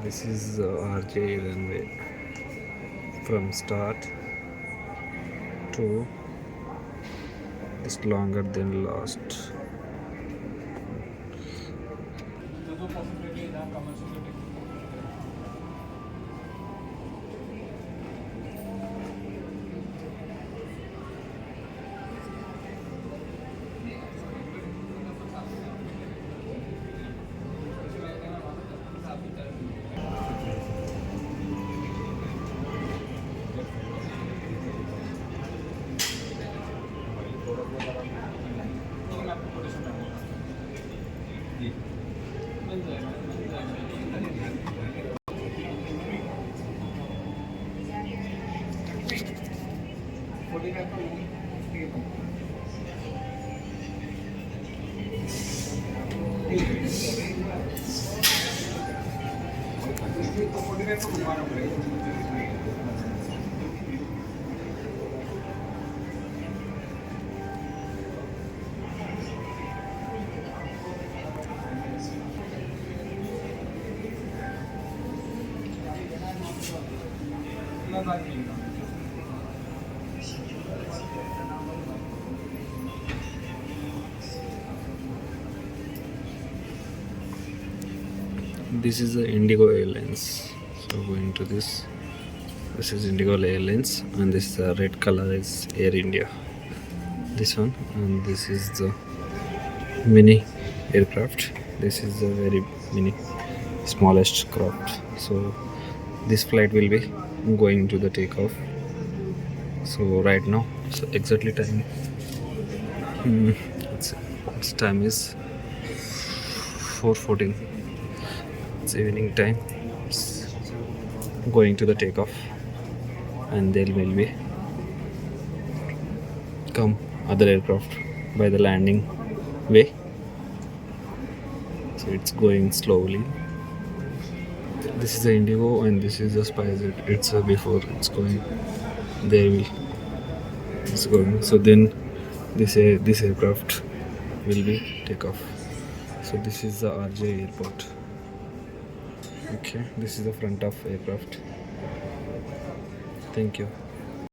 This is rgia runway from start to this longer than last. This is the Indigo Airlines. So going to this. This is Indigo Airlines, and this red color is Air India. This one, and this is the mini aircraft. This is the very mini, smallest craft. So this flight will be going to the takeoff. So right now, so exactly time. Its time is 4:14. It's evening time. It's going to the takeoff, and there will be come other aircraft by the landing way. So it's going slowly. This is the Indigo, and this is the SpiceJet. It's before it's going. There will it's going. So then this aircraft will be take off. So this is the rgia airport. Okay, this is the front of aircraft. Thank you.